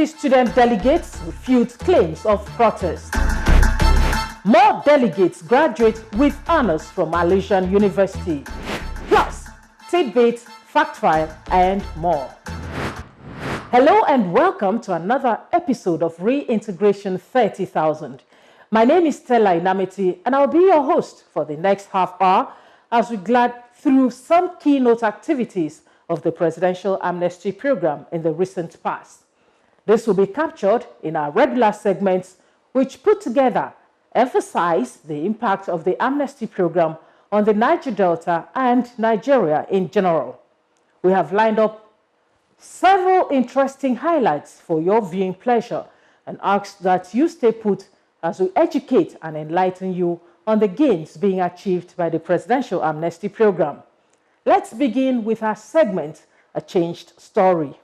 University student delegates refute claims of protest. More delegates graduate with honors from Malaysian University. Plus, tidbits, fact file, and more. Hello and welcome to another episode of Reintegration 30,000. My name is Stella Inamiti and I'll be your host for the next half hour as we glide through some keynote activities of the Presidential Amnesty Program in the recent past. This will be captured in our regular segments, which put together emphasize the impact of the Amnesty Program on the Niger Delta and Nigeria in general. We have lined up several interesting highlights for your viewing pleasure and ask that you stay put as we educate and enlighten you on the gains being achieved by the Presidential Amnesty Program. Let's begin with our segment, A Changed Story.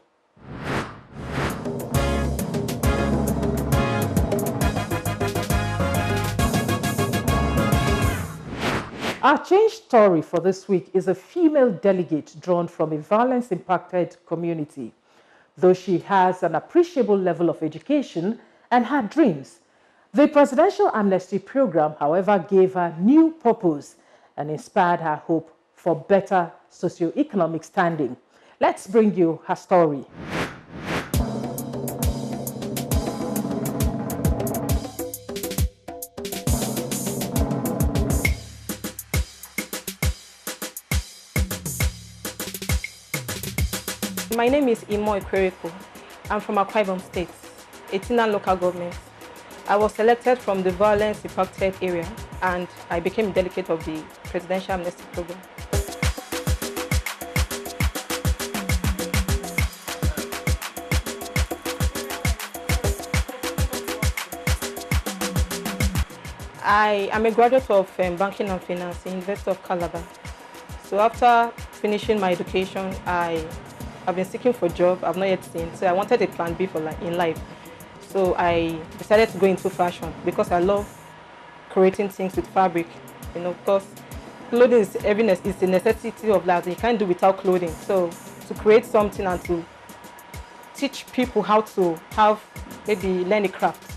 Our changed story for this week is a female delegate drawn from a violence-impacted community. Though she has an appreciable level of education and had dreams, the Presidential Amnesty Program, however, gave her new purpose and inspired her hope for better socioeconomic standing. Let's bring you her story. My name is Imo Ekweriko. I'm from Akwa Ibom State, 18 local government. I was selected from the violence-impacted area and I became a delegate of the Presidential Amnesty Program. I am a graduate of Banking and Finance in University of Calabar. So after finishing my education, I've been seeking for a job I've not yet seen, so I wanted a plan B in life. So I decided to go into fashion because I love creating things with fabric, because clothing is a necessity of life. You can't do without clothing. So to create something and to teach people how to learn a craft.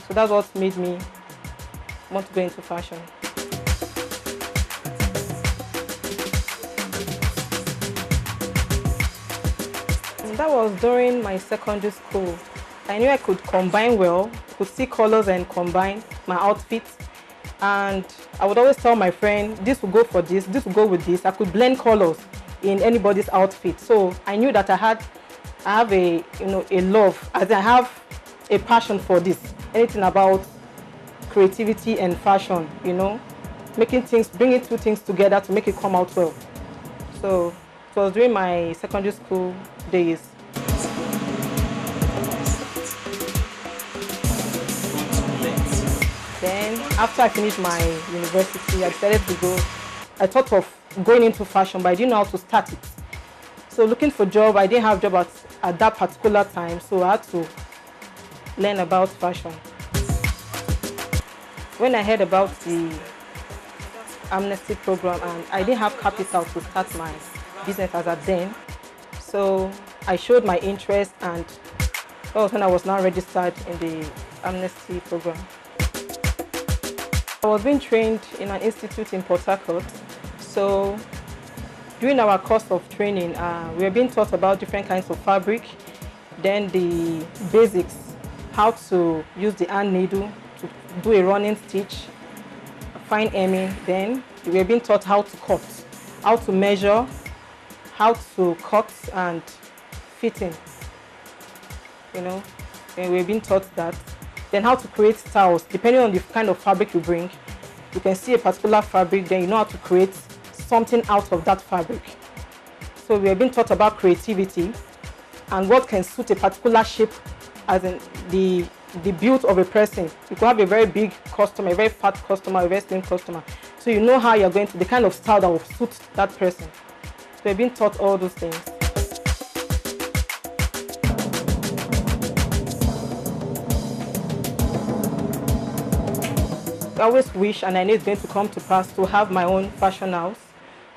So that's what made me want to go into fashion. That was during my secondary school. I knew I could combine well, could see colors and combine my outfits. And I would always tell my friend, this will go for this will go with this. I could blend colors in anybody's outfit. So I knew that I have a love, as I have a passion for this. Anything about creativity and fashion, bringing two things together to make it come out well. So it was during my secondary school days. Then, after I finished my university, I decided to go. I thought of going into fashion, but I didn't know how to start it. So looking for a job, I didn't have a job at that particular time, so I had to learn about fashion. When I heard about the Amnesty Program, and I didn't have capital to start my business as at then, so I showed my interest, and that was when I was now registered in the Amnesty Program. I was being trained in an institute in Port Harcourt. So during our course of training, we were being taught about different kinds of fabric, then the basics, how to use the hand needle to do a running stitch, fine hemming. Then we were being taught how to cut, how to measure, how to cut and fitting. And we were being taught that. Then how to create styles, depending on the kind of fabric you bring. You can see a particular fabric, then you know how to create something out of that fabric. So we have been taught about creativity and what can suit a particular shape, as in the build of a person. You could have a very big customer, a very fat customer, a very slim customer. So you know how you're going to, the kind of style that will suit that person. So we've been taught all those things. I always wish, and I know it's going to come to pass, to have my own fashion house,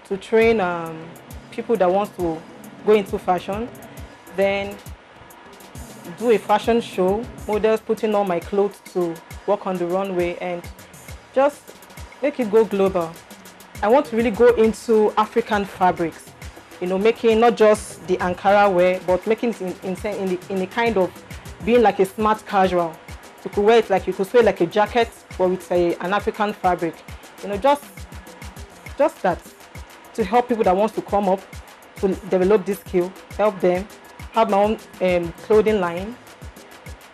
to train people that want to go into fashion. Then do a fashion show, models putting on my clothes to walk on the runway and just make it go global. I want to really go into African fabrics, you know, making not just the Ankara wear, but making it in a kind of being like a smart casual. You could wear it like, you could wear like a jacket, but with an African fabric. You know, just that, to help people that want to come up, to develop this skill, help them, have my own clothing line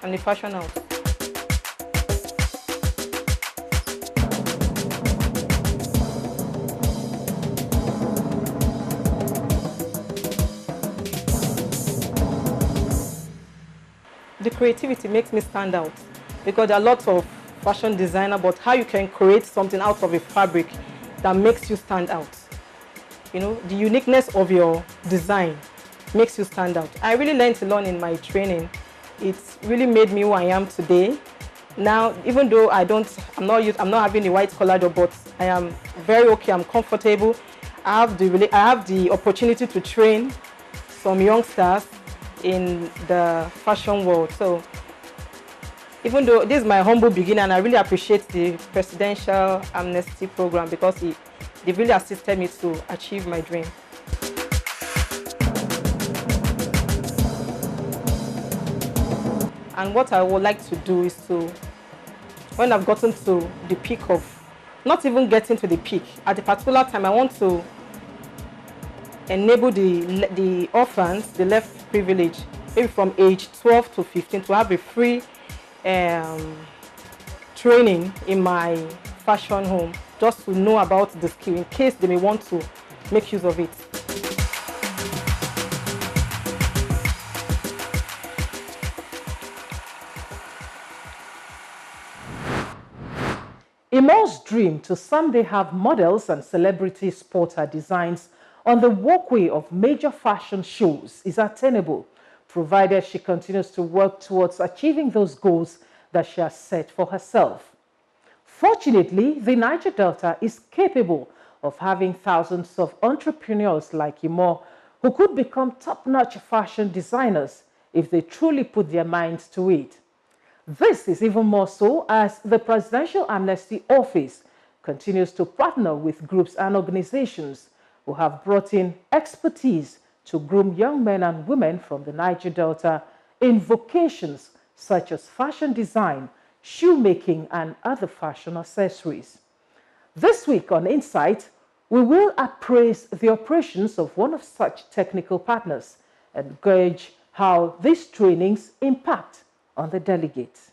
and a fashion house. The creativity makes me stand out because there are lots of fashion designers, but how you can create something out of a fabric that makes you stand out. You know, the uniqueness of your design makes you stand out. I really learned a lot in my training. It's really made me who I am today. Now, even though I'm not having a white collar job, but I am very okay. I'm comfortable. I have the opportunity to train some youngsters in the fashion world. So even though this is my humble beginning, and I really appreciate the Presidential Amnesty Program because they really assisted me to achieve my dream. And what I would like to do is to, when I've gotten to the peak of, not even getting to the peak, at a particular time I want to enable the orphans, the less privileged, maybe from age 12 to 15, to have a free training in my fashion home, just to know about the skill in case they may want to make use of it. Imon's dream to someday have models and celebrity sporter designs on the walkway of major fashion shows is attainable, provided she continues to work towards achieving those goals that she has set for herself. Fortunately, the Niger Delta is capable of having thousands of entrepreneurs like Imon who could become top-notch fashion designers if they truly put their minds to it. This is even more so as the Presidential Amnesty Office continues to partner with groups and organizations who have brought in expertise to groom young men and women from the Niger Delta in vocations such as fashion design, shoemaking, and other fashion accessories. This week on Insight, we will appraise the operations of one of such technical partners and gauge how these trainings impact on the delegates.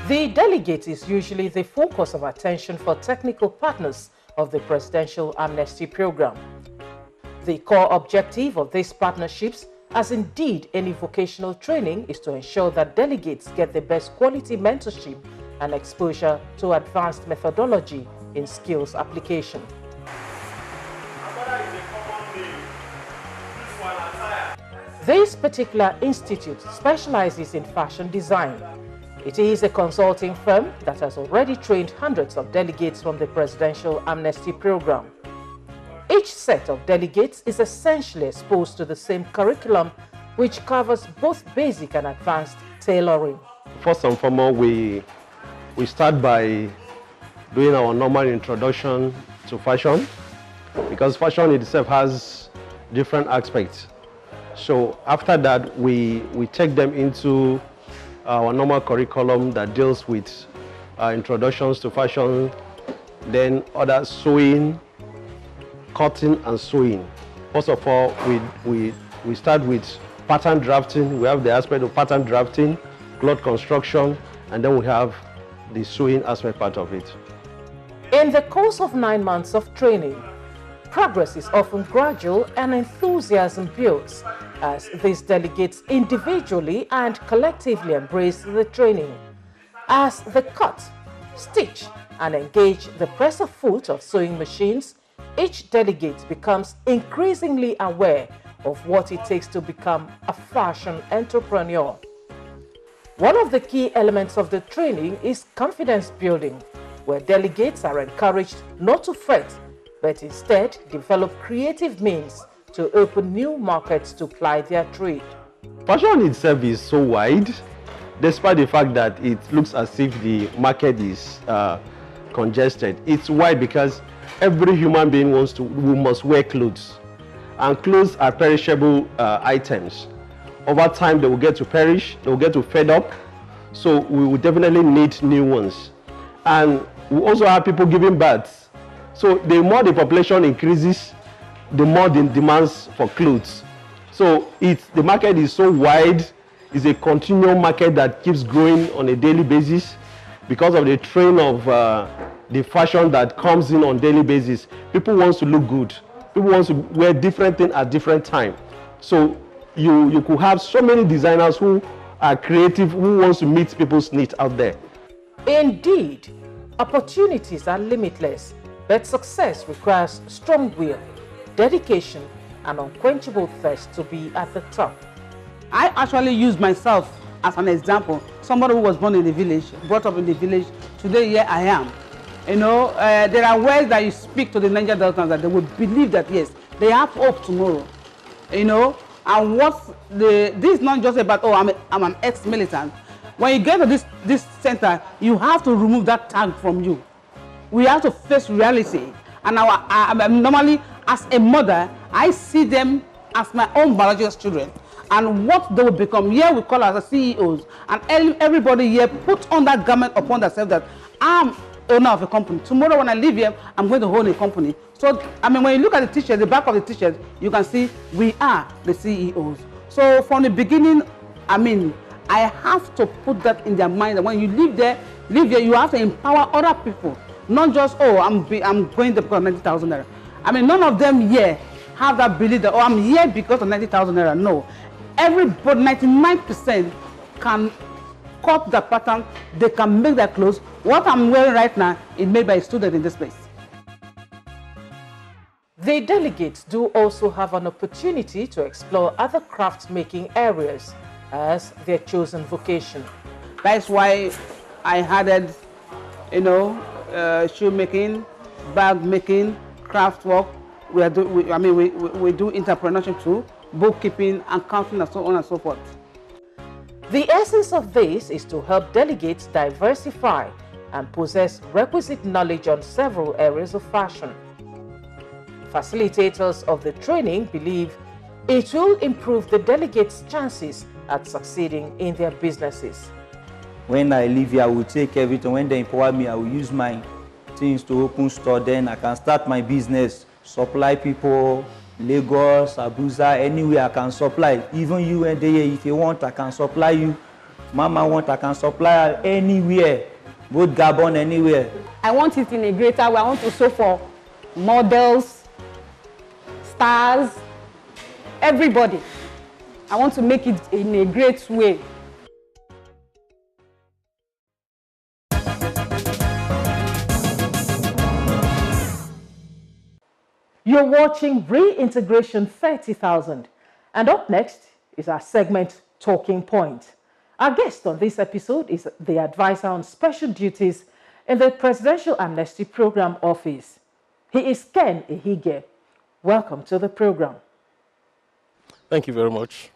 The delegate is usually the focus of attention for technical partners of the Presidential Amnesty Program. The core objective of these partnerships, as indeed any vocational training, is to ensure that delegates get the best quality mentorship and exposure to advanced methodology in skills application. This particular institute specializes in fashion design. It is a consulting firm that has already trained hundreds of delegates from the Presidential Amnesty Program. Each set of delegates is essentially exposed to the same curriculum, which covers both basic and advanced tailoring. First and foremost, we start by doing our normal introduction to fashion, because fashion itself has different aspects. So after that, we take them into our normal curriculum that deals with introductions to fashion, then other sewing, cutting and sewing. First of all, we start with pattern drafting. We have the aspect of pattern drafting, cloth construction, and then we have the sewing aspect part of it. In the course of 9 months of training, progress is often gradual and enthusiasm builds as these delegates individually and collectively embrace the training. As they cut, stitch, and engage the press of foot of sewing machines, each delegate becomes increasingly aware of what it takes to become a fashion entrepreneur. One of the key elements of the training is confidence building, where delegates are encouraged not to fret, but instead develop creative means to open new markets to ply their trade. Fashion itself is so wide, despite the fact that it looks as if the market is congested. It's wide because every human being must wear clothes, and clothes are perishable items. Over time, they will get to perish, they will get to fed up, so we will definitely need new ones. And we also have people giving birth. So the more the population increases, the more the demands for clothes. So the market is so wide, it's a continual market that keeps growing on a daily basis because of the trend of the fashion that comes in on daily basis. People want to look good. People want to wear different things at different time. So you could have so many designers who are creative, who wants to meet people's needs out there. Indeed, opportunities are limitless, but success requires strong will, dedication, and unquenchable thirst to be at the top. I actually use myself as an example. Somebody who was born in the village, brought up in the village, today here I am. You know, there are ways that you speak to the Niger Deltans that they would believe that yes, they have hope tomorrow. You know, and this is not just about, oh, I'm an ex-militant. When you get to this center, you have to remove that tag from you. We have to face reality. And I'm normally, as a mother, I see them as my own biological children. And what they will become, here we call as CEOs. And everybody here put on that garment upon themselves that I'm owner of a company. Tomorrow when I leave here, I'm going to own a company. So, I mean, when you look at the t-shirt, the back of the t-shirt, you can see we are the CEOs. So from the beginning, I mean, I have to put that in their mind that when you live here, you have to empower other people. Not just, oh, I'm going there because of 90,000 naira. I mean, none of them here have that belief that, oh, I'm here because of 90,000 naira. No. Everybody, 99% can cut the pattern, they can make their clothes. What I'm wearing right now is made by a student in this place. The delegates do also have an opportunity to explore other craft-making areas as their chosen vocation. That's why I added, you know, shoemaking, bag making, craft work. We do entrepreneurship too, bookkeeping, accounting, and so on and so forth. The essence of this is to help delegates diversify and possess requisite knowledge on several areas of fashion. Facilitators of the training believe it will improve the delegates' chances at succeeding in their businesses. When I leave here, I will take everything. When they empower me, I will use my things to open store. Then I can start my business, supply people, Lagos, Abuja, anywhere I can supply. Even you and they, if you want, I can supply you. Mama want, I can supply anywhere, both Gabon, anywhere. I want it in a greater way. I want to sew for models, stars, everybody. I want to make it in a great way. You're watching Reintegration 30,000, and up next is our segment Talking Point. Our guest on this episode is the advisor on special duties in the Presidential Amnesty Program Office. He is Ken Ehige. Welcome to the program. Thank you very much.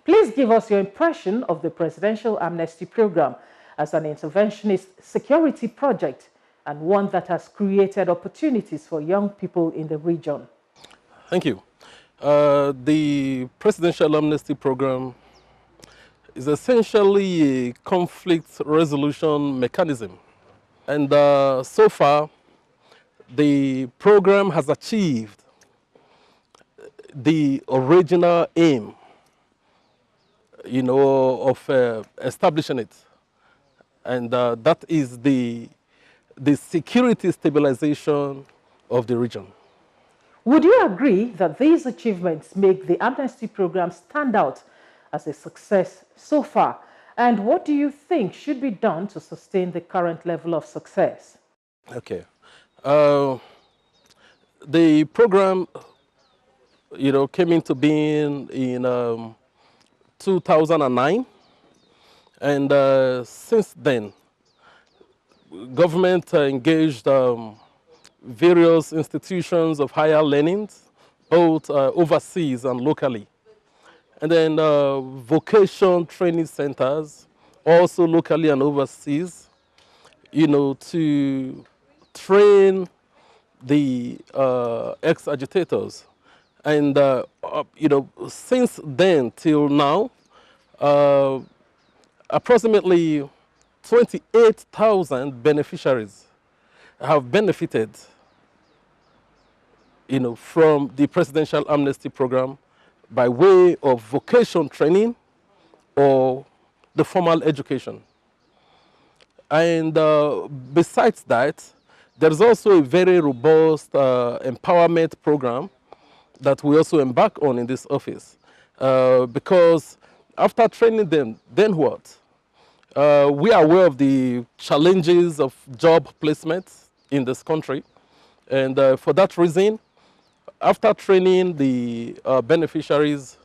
Please give us your impression of the Presidential Amnesty Program as an interventionist security project and one that has created opportunities for young people in the region. Thank you. The Presidential Amnesty Program is essentially a conflict resolution mechanism. And so far, the program has achieved the original aim, you know, of establishing it. And that is the security stabilization of the region. Would you agree that these achievements make the amnesty program stand out as a success so far? And what do you think should be done to sustain the current level of success? Okay. The program came into being in 2009. And since then, government engaged various institutions of higher learning, both overseas and locally. And then vocation training centers, also locally and overseas, to train the ex-agitators. And, since then till now, approximately 28,000 beneficiaries have benefited, from the Presidential Amnesty Program by way of vocation training or the formal education. And besides that, there's also a very robust empowerment program that we also embark on in this office. Because after training them, then what? We are aware of the challenges of job placement in this country. And for that reason, after training the beneficiaries,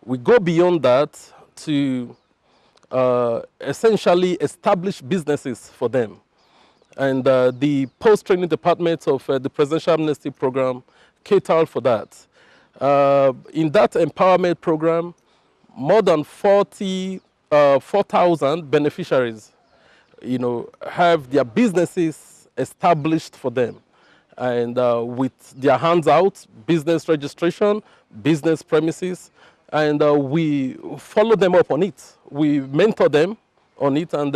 we go beyond that to essentially establish businesses for them. And the post-training department of the Presidential Amnesty Program cater for that. In that empowerment program, more than 4,000 beneficiaries, have their businesses established for them. And with their hands out, business registration, business premises, and we follow them up on it. We mentor them on it, and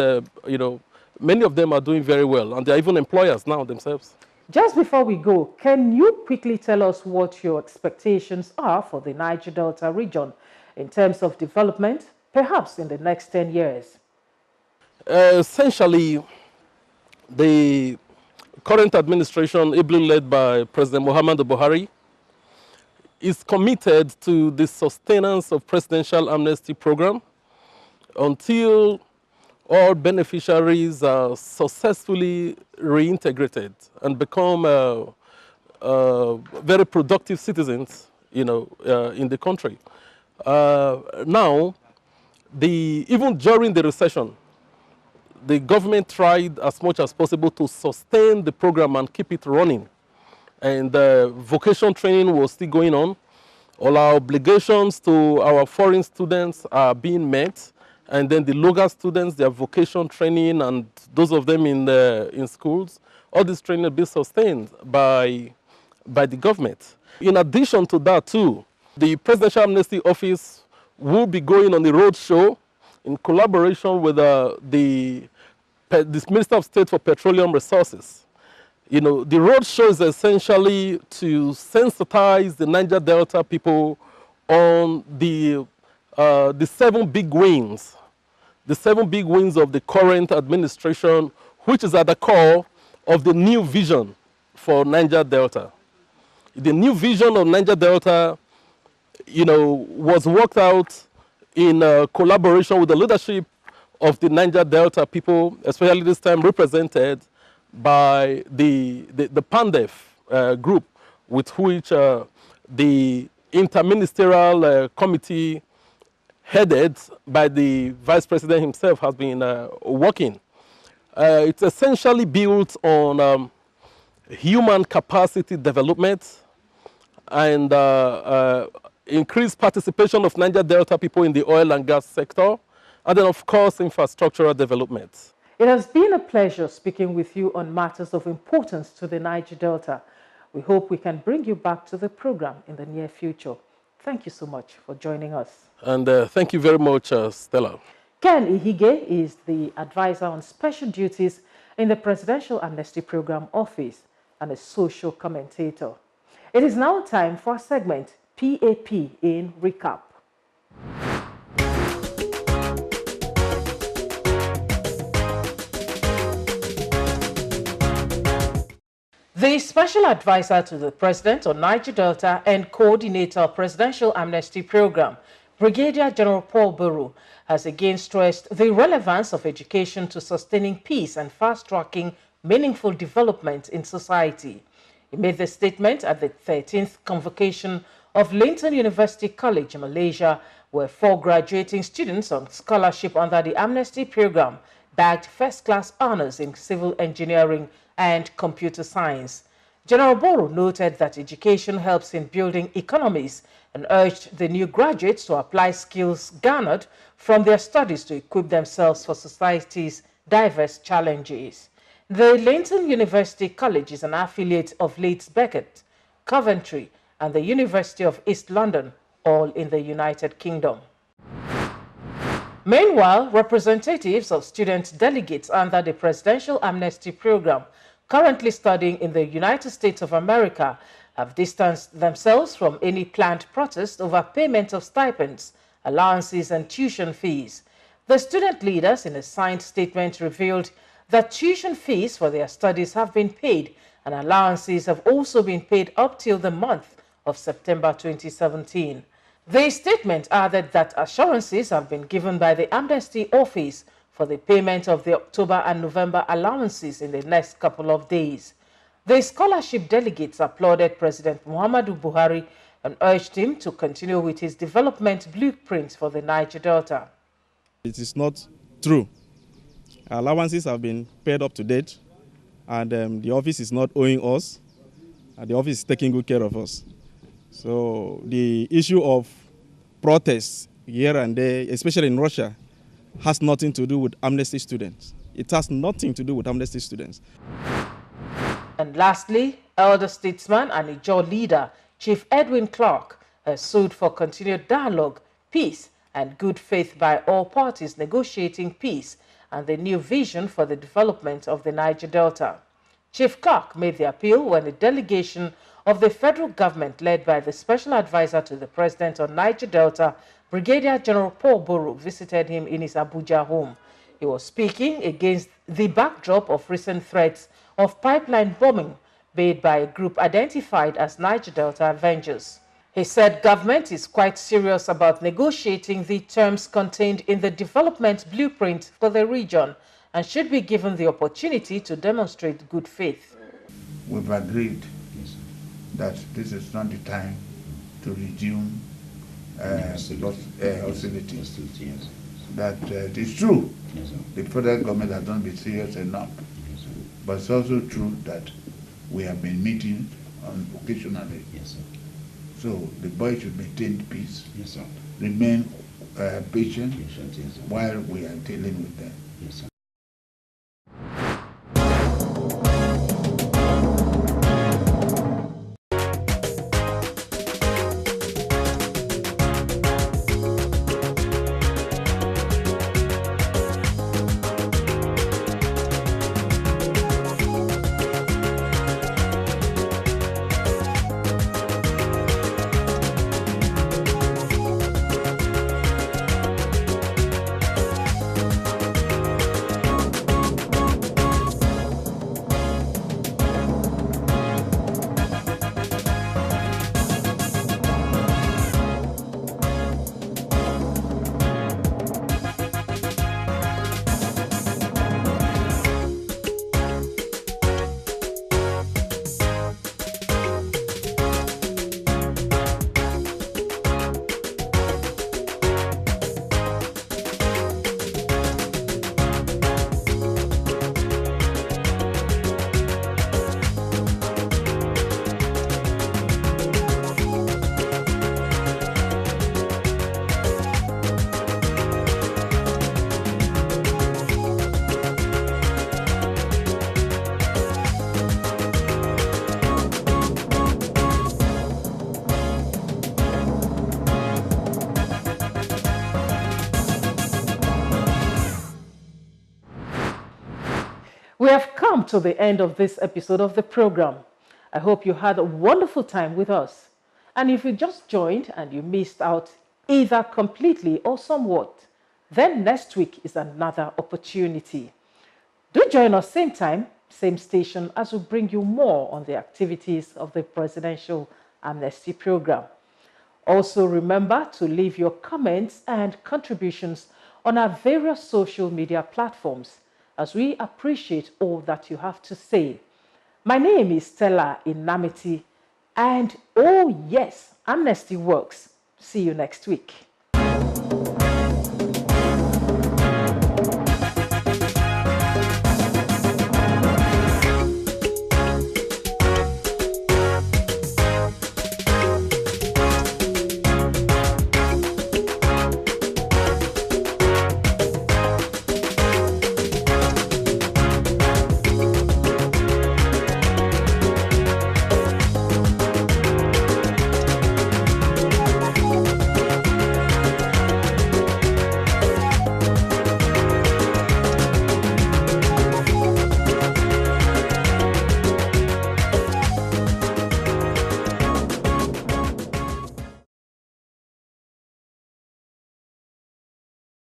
many of them are doing very well, and they're even employers now themselves. Just before we go, can you quickly tell us what your expectations are for the Niger Delta region in terms of development, perhaps in the next 10 years? Essentially, the current administration, ably led by President Muhammadu Buhari, is committed to the sustenance of Presidential Amnesty Program until all beneficiaries are successfully reintegrated and become very productive citizens, in the country. Now, even during the recession, the government tried as much as possible to sustain the program and keep it running. And vocation training was still going on. All our obligations to our foreign students are being met. And then the local students, their vocation training, and those of them in schools, all this training will be sustained by the government. In addition to that too, the Presidential Amnesty Office will be going on the road show in collaboration with the Minister of State for Petroleum Resources. The road show is essentially to sensitize the Niger Delta people on the 7 big wins. The 7 big wins of the current administration, which is at the core of the new vision for Niger Delta. The new vision of Niger Delta, was worked out in collaboration with the leadership of the Niger Delta people, especially this time represented by the PANDEF group, with which the interministerial committee headed by the Vice President himself has been working. It's essentially built on human capacity development and increased participation of Niger Delta people in the oil and gas sector, and then, of course, infrastructural development. It has been a pleasure speaking with you on matters of importance to the Niger Delta. We hope we can bring you back to the program in the near future. Thank you so much for joining us. And thank you very much, Stella. Ken Ihige is the advisor on special duties in the Presidential Amnesty Program Office and a social commentator. It is now time for a segment, PAP in Recap. The Special Advisor to the President on Niger Delta and Coordinator of Presidential Amnesty Program, Brigadier General Paul Buru, has again stressed the relevance of education to sustaining peace and fast-tracking meaningful development in society. He made the statement at the 13th convocation of Linton University College, Malaysia, where 4 graduating students on scholarship under the Amnesty Program bagged first-class honors in civil engineering and computer science. General Boro noted that education helps in building economies and urged the new graduates to apply skills garnered from their studies to equip themselves for society's diverse challenges. The Linton University College is an affiliate of Leeds Beckett, Coventry, and the University of East London, all in the United Kingdom. Meanwhile, representatives of student delegates under the Presidential Amnesty Program currently studying in the United States of America have distanced themselves from any planned protest over payment of stipends, allowances, and tuition fees. The student leaders, in a signed statement, revealed that tuition fees for their studies have been paid and allowances have also been paid up till the month of September 2017. The statement added that assurances have been given by the Amnesty Office for the payment of the October and November allowances in the next couple of days. The scholarship delegates applauded President Muhammadu Buhari and urged him to continue with his development blueprint for the Niger Delta. It is not true. Allowances have been paid up to date, and the office is not owing us, and the office is taking good care of us. So the issue of protests here and there, especially in Russia, has nothing to do with Amnesty students. It has nothing to do with Amnesty students. And lastly, elder statesman and Ijaw leader Chief Edwin Clark has sued for continued dialogue, peace, and good faith by all parties negotiating peace and the new vision for the development of the Niger Delta. Chief Clark made the appeal when a delegation of the federal government led by the Special Advisor to the President on Niger Delta, Brigadier General Paul Boro, visited him in his Abuja home. He was speaking against the backdrop of recent threats of pipeline bombing made by a group identified as Niger Delta Avengers. He said government is quite serious about negotiating the terms contained in the development blueprint for the region and should be given the opportunity to demonstrate good faith. We've agreed that this is not the time to resume hostilities. That it is true the federal government has not been serious enough, but it's also true that we have been meeting occasionally. So the boys should maintain peace, remain patient while we are dealing with them. We have come to the end of this episode of the program. I hope you had a wonderful time with us. And if you just joined and you missed out either completely or somewhat, then next week is another opportunity. Do join us same time, same station, as we bring you more on the activities of the Presidential Amnesty Program. Also remember to leave your comments and contributions on our various social media platforms, as we appreciate all that you have to say. My name is Stella Inamiti, And oh yes, amnesty works. See you next week.